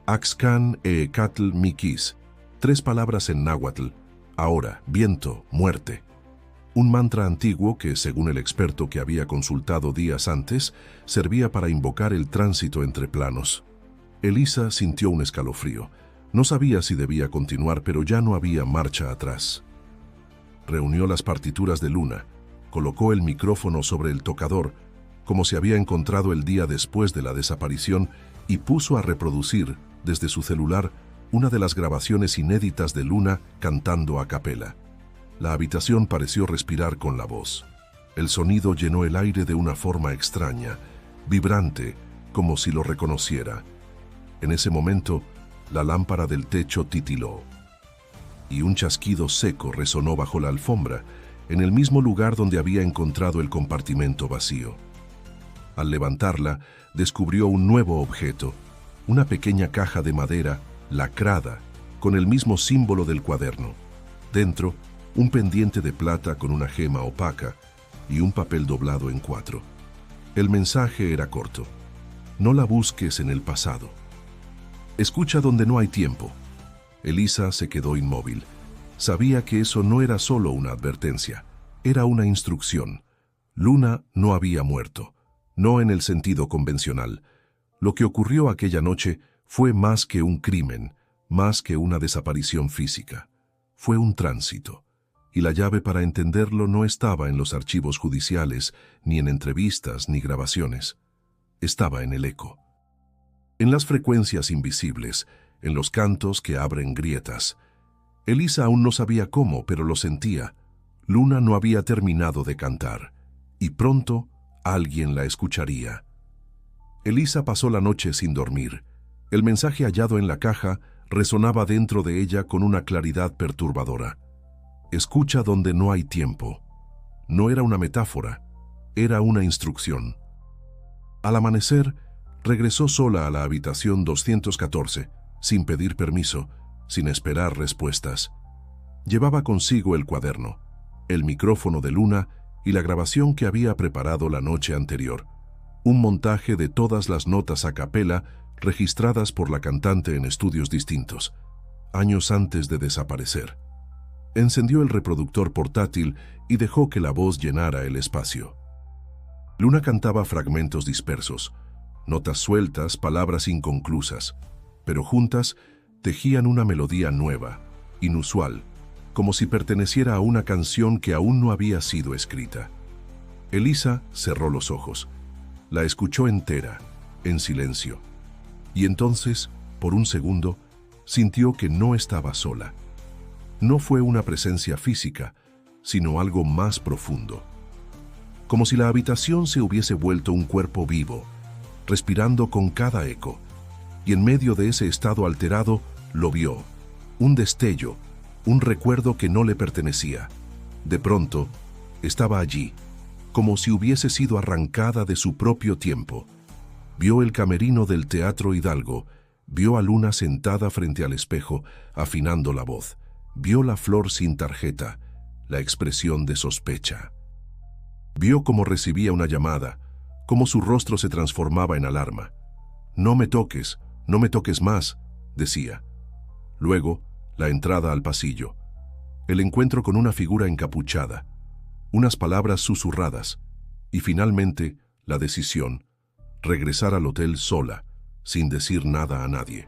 Axcan Eecatl Miquis, 3 palabras en náhuatl: ahora, viento, muerte. Un mantra antiguo que, según el experto que había consultado días antes, servía para invocar el tránsito entre planos. Elisa sintió un escalofrío. No sabía si debía continuar, pero ya no había marcha atrás. Reunió las partituras de Luna, colocó el micrófono sobre el tocador, como se había encontrado el día después de la desaparición, y puso a reproducir, desde su celular, una de las grabaciones inéditas de Luna cantando a capela. La habitación pareció respirar con la voz. El sonido llenó el aire de una forma extraña, vibrante, como si lo reconociera. En ese momento, la lámpara del techo titiló, y un chasquido seco resonó bajo la alfombra, en el mismo lugar donde había encontrado el compartimento vacío. Al levantarla, descubrió un nuevo objeto, una pequeña caja de madera, lacrada, con el mismo símbolo del cuaderno. Dentro, un pendiente de plata con una gema opaca y un papel doblado en 4. El mensaje era corto: no la busques en el pasado. Escucha donde no hay tiempo. Elisa se quedó inmóvil. Sabía que eso no era solo una advertencia, era una instrucción. Luna no había muerto, no en el sentido convencional. Lo que ocurrió aquella noche fue más que un crimen, más que una desaparición física. Fue un tránsito, y la llave para entenderlo no estaba en los archivos judiciales, ni en entrevistas, ni grabaciones. Estaba en el eco. En las frecuencias invisibles, en los cantos que abren grietas. Elisa aún no sabía cómo, pero lo sentía. Luna no había terminado de cantar, y pronto alguien la escucharía. Elisa pasó la noche sin dormir. El mensaje hallado en la caja resonaba dentro de ella con una claridad perturbadora. Escucha donde no hay tiempo. No era una metáfora, era una instrucción. Al amanecer, regresó sola a la habitación 214, sin pedir permiso, sin esperar respuestas. Llevaba consigo el cuaderno, el micrófono de Luna y la grabación que había preparado la noche anterior. Un montaje de todas las notas a capela registradas por la cantante en estudios distintos, años antes de desaparecer. Encendió el reproductor portátil y dejó que la voz llenara el espacio. Luna cantaba fragmentos dispersos, notas sueltas, palabras inconclusas, pero juntas tejían una melodía nueva, inusual, como si perteneciera a una canción que aún no había sido escrita. Elisa cerró los ojos. La escuchó entera, en silencio. Y entonces, por un segundo, sintió que no estaba sola. No fue una presencia física, sino algo más profundo. Como si la habitación se hubiese vuelto un cuerpo vivo, respirando con cada eco, y en medio de ese estado alterado lo vio, un destello, un recuerdo que no le pertenecía. De pronto, estaba allí, como si hubiese sido arrancada de su propio tiempo. Vio el camerino del Teatro Hidalgo, vio a Luna sentada frente al espejo, afinando la voz, vio la flor sin tarjeta, la expresión de sospecha. Vio cómo recibía una llamada, cómo su rostro se transformaba en alarma. No me toques más, decía. Luego, la entrada al pasillo. el encuentro con una figura encapuchada, unas palabras susurradas y finalmente la decisión, regresar al hotel sola, sin decir nada a nadie.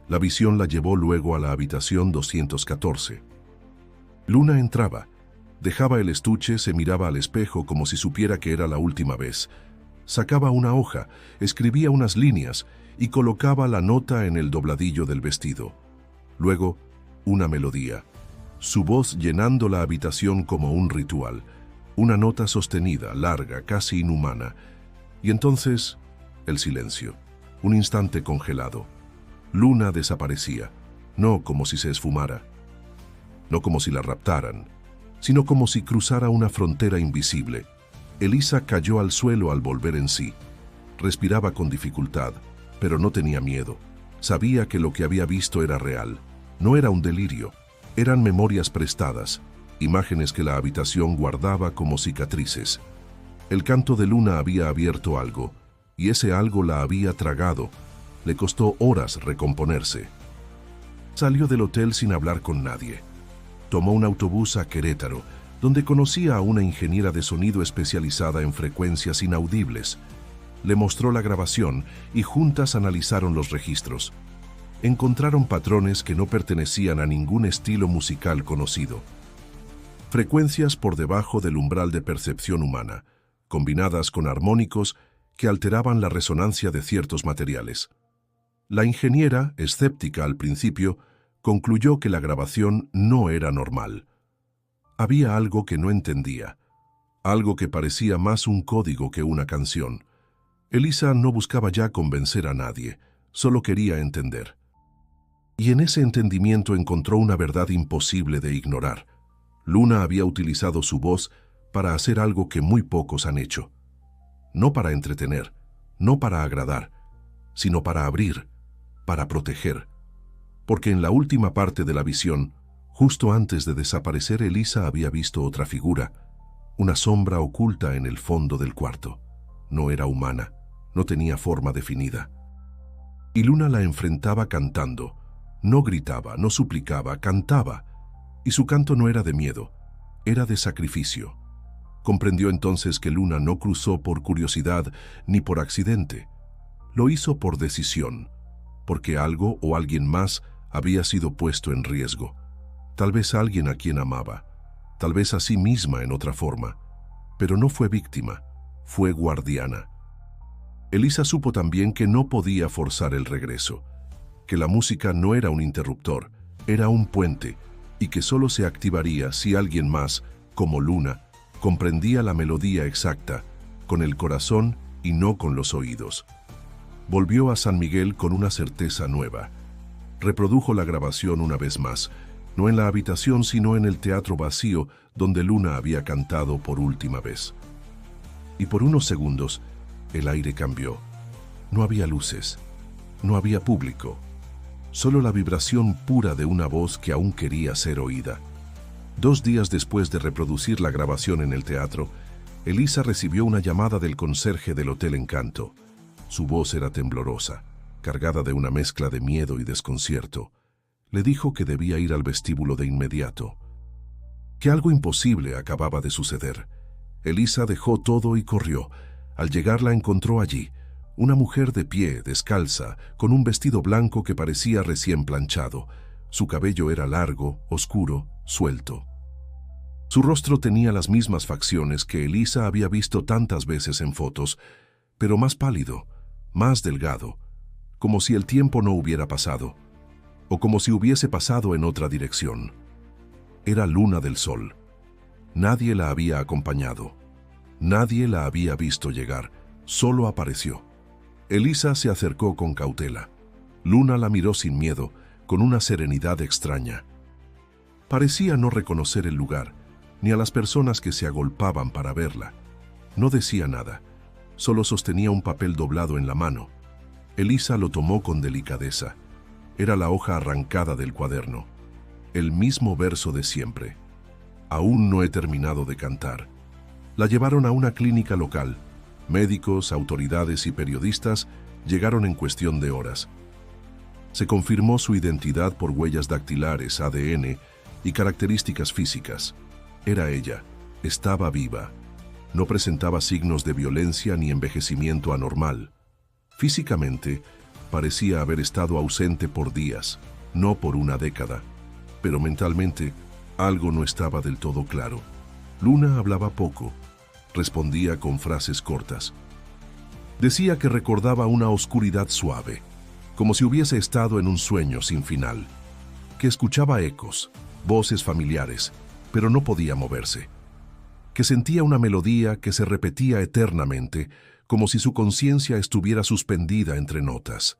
La visión la llevó luego a la habitación 214. Luna entraba, dejaba el estuche, se miraba al espejo como si supiera que era la última vez. Sacaba una hoja, escribía unas líneas y colocaba la nota en el dobladillo del vestido. Luego, una melodía, su voz llenando la habitación como un ritual, una nota sostenida, larga, casi inhumana. Y entonces, el silencio, un instante congelado. Luna desaparecía, no como si se esfumara, no como si la raptaran, sino como si cruzara una frontera invisible. Elisa cayó al suelo al volver en sí. Respiraba con dificultad, pero no tenía miedo. Sabía que lo que había visto era real. No era un delirio, eran memorias prestadas, imágenes que la habitación guardaba como cicatrices. El canto de Luna había abierto algo, y ese algo la había tragado. Le costó horas recomponerse. Salió del hotel sin hablar con nadie. Tomó un autobús a Querétaro, donde conocía a una ingeniera de sonido especializada en frecuencias inaudibles. Le mostró la grabación y juntas analizaron los registros. Encontraron patrones que no pertenecían a ningún estilo musical conocido. Frecuencias por debajo del umbral de percepción humana, combinadas con armónicos que alteraban la resonancia de ciertos materiales. La ingeniera, escéptica al principio, concluyó que la grabación no era normal. Había algo que no entendía, algo que parecía más un código que una canción. Elisa no buscaba ya convencer a nadie, solo quería entender. Y en ese entendimiento encontró una verdad imposible de ignorar. Luna había utilizado su voz para hacer algo que muy pocos han hecho. No para entretener, no para agradar, sino para abrir, para proteger. Porque en la última parte de la visión, justo antes de desaparecer, Elisa había visto otra figura, una sombra oculta en el fondo del cuarto. No era humana, no tenía forma definida. Y Luna la enfrentaba cantando. No gritaba, no suplicaba, cantaba. Y su canto no era de miedo, era de sacrificio. Comprendió entonces que Luna no cruzó por curiosidad ni por accidente. Lo hizo por decisión, porque algo o alguien más había sido puesto en riesgo. Tal vez alguien a quien amaba, tal vez a sí misma en otra forma. Pero no fue víctima, fue guardiana. Elisa supo también que no podía forzar el regreso, que la música no era un interruptor, era un puente, y que solo se activaría si alguien más, como Luna, comprendía la melodía exacta, con el corazón y no con los oídos. Volvió a San Miguel con una certeza nueva. Reprodujo la grabación una vez más, no en la habitación sino en el teatro vacío donde Luna había cantado por última vez. Y por unos segundos, el aire cambió. No había luces, no había público, solo la vibración pura de una voz que aún quería ser oída. 2 días después de reproducir la grabación en el teatro, Elisa recibió una llamada del conserje del Hotel Encanto. Su voz era temblorosa, cargada de una mezcla de miedo y desconcierto. Le dijo que debía ir al vestíbulo de inmediato, que algo imposible acababa de suceder. Elisa dejó todo y corrió. Al llegar la encontró allí, una mujer de pie, descalza, con un vestido blanco que parecía recién planchado. Su cabello era largo, oscuro, suelto. Su rostro tenía las mismas facciones que Elisa había visto tantas veces en fotos, pero más pálido, más delgado, como si el tiempo no hubiera pasado, o como si hubiese pasado en otra dirección. Era Luna del Sol. Nadie la había acompañado. Nadie la había visto llegar, solo apareció. Elisa se acercó con cautela. Luna la miró sin miedo, con una serenidad extraña. Parecía no reconocer el lugar, ni a las personas que se agolpaban para verla. No decía nada, solo sostenía un papel doblado en la mano. Elisa lo tomó con delicadeza. Era la hoja arrancada del cuaderno. El mismo verso de siempre. Aún no he terminado de cantar. La llevaron a una clínica local. Médicos, autoridades y periodistas llegaron en cuestión de horas. Se confirmó su identidad por huellas dactilares, ADN, y características físicas. Era ella, estaba viva. No presentaba signos de violencia ni envejecimiento anormal. Físicamente, parecía haber estado ausente por días, no por una década. Pero mentalmente, algo no estaba del todo claro. Luna hablaba poco, respondía con frases cortas. Decía que recordaba una oscuridad suave, como si hubiese estado en un sueño sin final, que escuchaba ecos, voces familiares, pero no podía moverse, que sentía una melodía que se repetía eternamente, como si su conciencia estuviera suspendida entre notas.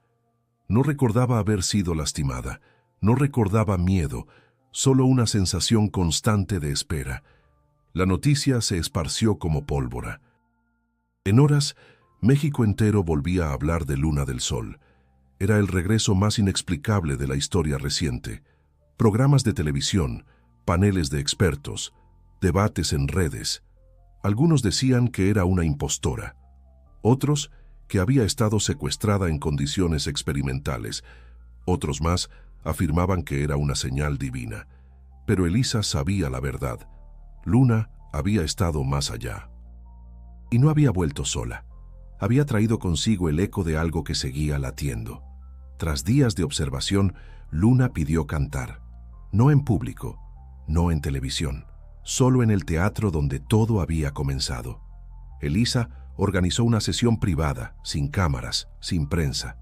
No recordaba haber sido lastimada, no recordaba miedo, solo una sensación constante de espera. La noticia se esparció como pólvora. En horas, México entero volvía a hablar de Luna del Sol. Era el regreso más inexplicable de la historia reciente. Programas de televisión, paneles de expertos, debates en redes. Algunos decían que era una impostora. Otros, que había estado secuestrada en condiciones experimentales. Otros más afirmaban que era una señal divina. Pero Elisa sabía la verdad. Luna había estado más allá. Y no había vuelto sola. Había traído consigo el eco de algo que seguía latiendo. Tras días de observación, Luna pidió cantar. No en público, no en televisión, solo en el teatro donde todo había comenzado. Elisa organizó una sesión privada, sin cámaras, sin prensa.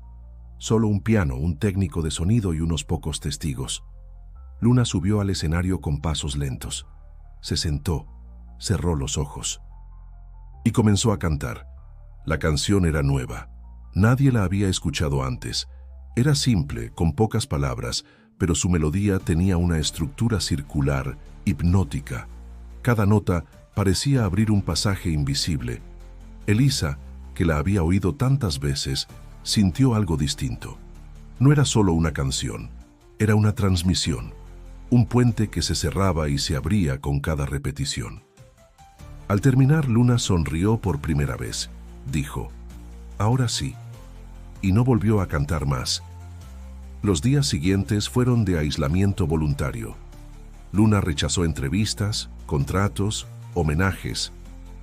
Solo un piano, un técnico de sonido y unos pocos testigos. Luna subió al escenario con pasos lentos. Se sentó, cerró los ojos y comenzó a cantar. La canción era nueva. Nadie la había escuchado antes. Era simple, con pocas palabras, pero su melodía tenía una estructura circular, hipnótica. Cada nota parecía abrir un pasaje invisible. Elisa, que la había oído tantas veces, sintió algo distinto. No era solo una canción, era una transmisión, un puente que se cerraba y se abría con cada repetición. Al terminar, Luna sonrió por primera vez. Dijo, «Ahora sí», y no volvió a cantar más. Los días siguientes fueron de aislamiento voluntario. Luna rechazó entrevistas, contratos, homenajes.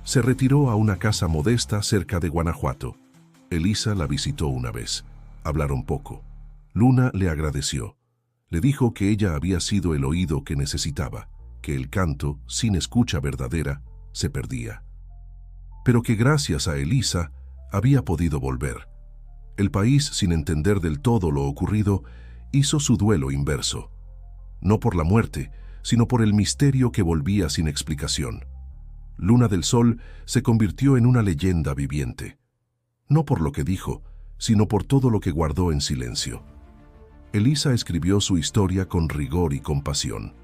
Se retiró a una casa modesta cerca de Guanajuato. Elisa la visitó una vez. Hablaron poco. Luna le agradeció. Le dijo que ella había sido el oído que necesitaba, que el canto, sin escucha verdadera, se perdía. Pero que gracias a Elisa había podido volver. El país, sin entender del todo lo ocurrido, hizo su duelo inverso. No por la muerte, sino por el misterio que volvía sin explicación. Luna del Sol se convirtió en una leyenda viviente. No por lo que dijo, sino por todo lo que guardó en silencio. Elisa escribió su historia con rigor y compasión.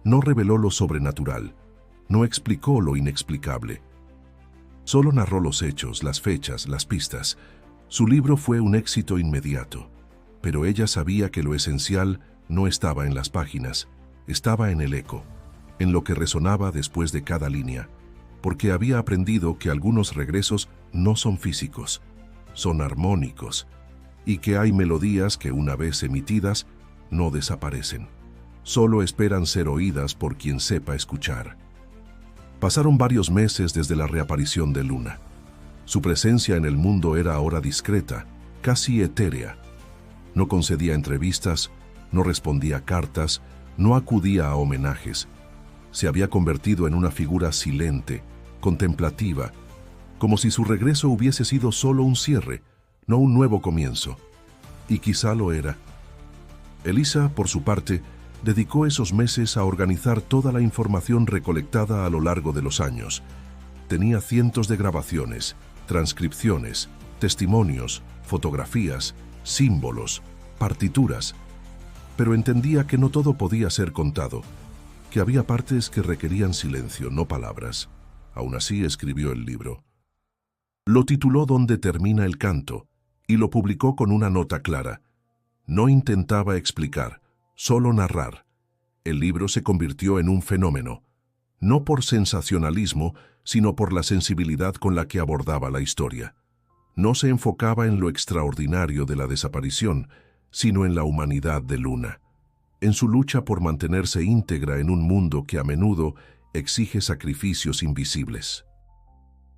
No reveló lo sobrenatural, no explicó lo inexplicable. Solo narró los hechos, las fechas, las pistas. Su libro fue un éxito inmediato, pero ella sabía que lo esencial no estaba en las páginas, estaba en el eco, en lo que resonaba después de cada línea, porque había aprendido que algunos regresos no son físicos, son armónicos, y que hay melodías que una vez emitidas no desaparecen, solo esperan ser oídas por quien sepa escuchar. Pasaron varios meses desde la reaparición de Luna. Su presencia en el mundo era ahora discreta, casi etérea. No concedía entrevistas, no respondía cartas, no acudía a homenajes. Se había convertido en una figura silente, contemplativa, como si su regreso hubiese sido solo un cierre, no un nuevo comienzo. Y quizá lo era. Elisa, por su parte, dedicó esos meses a organizar toda la información recolectada a lo largo de los años. Tenía cientos de grabaciones, transcripciones, testimonios, fotografías, símbolos, partituras, pero entendía que no todo podía ser contado, que había partes que requerían silencio, no palabras. Aún así escribió el libro. Lo tituló Donde termina el canto y lo publicó con una nota clara. No intentaba explicar, solo narrar. El libro se convirtió en un fenómeno, no por sensacionalismo, sino por la sensibilidad con la que abordaba la historia. No se enfocaba en lo extraordinario de la desaparición, sino en la humanidad de Luna. en su lucha por mantenerse íntegra en un mundo que a menudo exige sacrificios invisibles.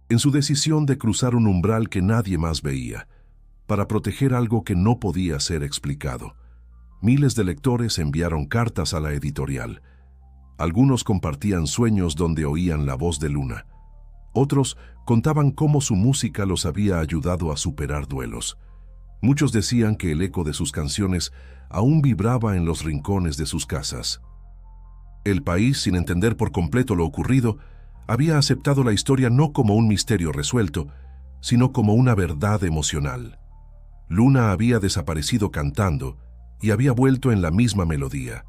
En su decisión de cruzar un umbral que nadie más veía, para proteger algo que no podía ser explicado, miles de lectores enviaron cartas a la editorial. Algunos compartían sueños donde oían la voz de Luna. Otros contaban cómo su música los había ayudado a superar duelos. Muchos decían que el eco de sus canciones aún vibraba en los rincones de sus casas. El país, sin entender por completo lo ocurrido, había aceptado la historia no como un misterio resuelto, sino como una verdad emocional. Luna había desaparecido cantando y había vuelto en la misma melodía.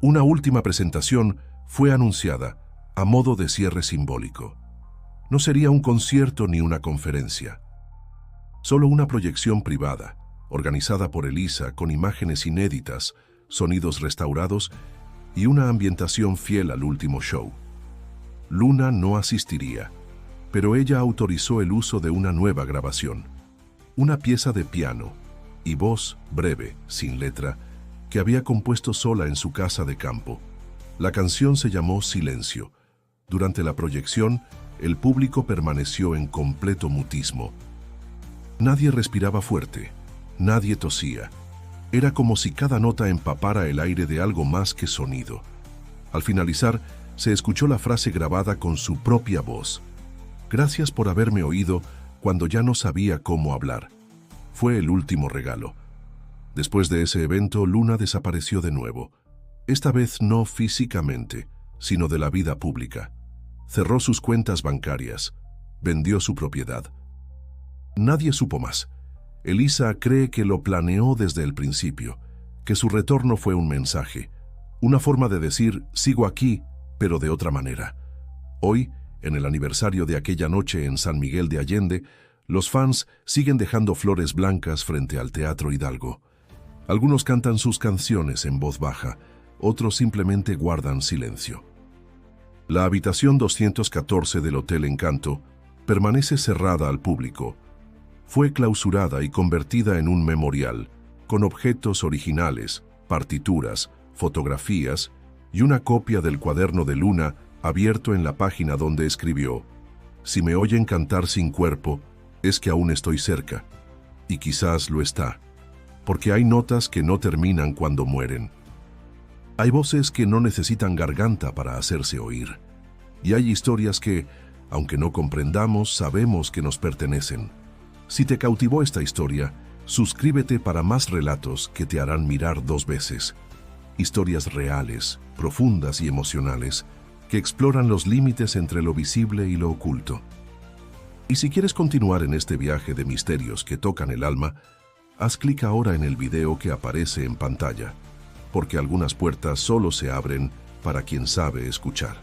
Una última presentación fue anunciada a modo de cierre simbólico. No sería un concierto ni una conferencia. Solo una proyección privada, organizada por Elisa con imágenes inéditas, sonidos restaurados y una ambientación fiel al último show. Luna no asistiría, pero ella autorizó el uso de una nueva grabación. Una pieza de piano y voz breve, sin letra, que había compuesto sola en su casa de campo. La canción se llamó Silencio. Durante la proyección, el público permaneció en completo mutismo. Nadie respiraba fuerte, nadie tosía. Era como si cada nota empapara el aire de algo más que sonido. Al finalizar, se escuchó la frase grabada con su propia voz. Gracias por haberme oído cuando ya no sabía cómo hablar. Fue el último regalo. Después de ese evento, Luna desapareció de nuevo. Esta vez no físicamente, sino de la vida pública. Cerró sus cuentas bancarias, vendió su propiedad. Nadie supo más. Elisa cree que lo planeó desde el principio, que su retorno fue un mensaje, una forma de decir, sigo aquí, pero de otra manera. Hoy, en el aniversario de aquella noche en San Miguel de Allende, los fans siguen dejando flores blancas frente al Teatro Hidalgo. Algunos cantan sus canciones en voz baja, otros simplemente guardan silencio. La habitación 214 del Hotel Encanto permanece cerrada al público. Fue clausurada y convertida en un memorial, con objetos originales, partituras, fotografías y una copia del cuaderno de Luna abierto en la página donde escribió: «Si me oyen cantar sin cuerpo, es que aún estoy cerca». Y quizás lo está, porque hay notas que no terminan cuando mueren. Hay voces que no necesitan garganta para hacerse oír. Y hay historias que, aunque no comprendamos, sabemos que nos pertenecen. Si te cautivó esta historia, suscríbete para más relatos que te harán mirar dos veces. Historias reales, profundas y emocionales, que exploran los límites entre lo visible y lo oculto. Y si quieres continuar en este viaje de misterios que tocan el alma, haz clic ahora en el video que aparece en pantalla, porque algunas puertas solo se abren para quien sabe escuchar.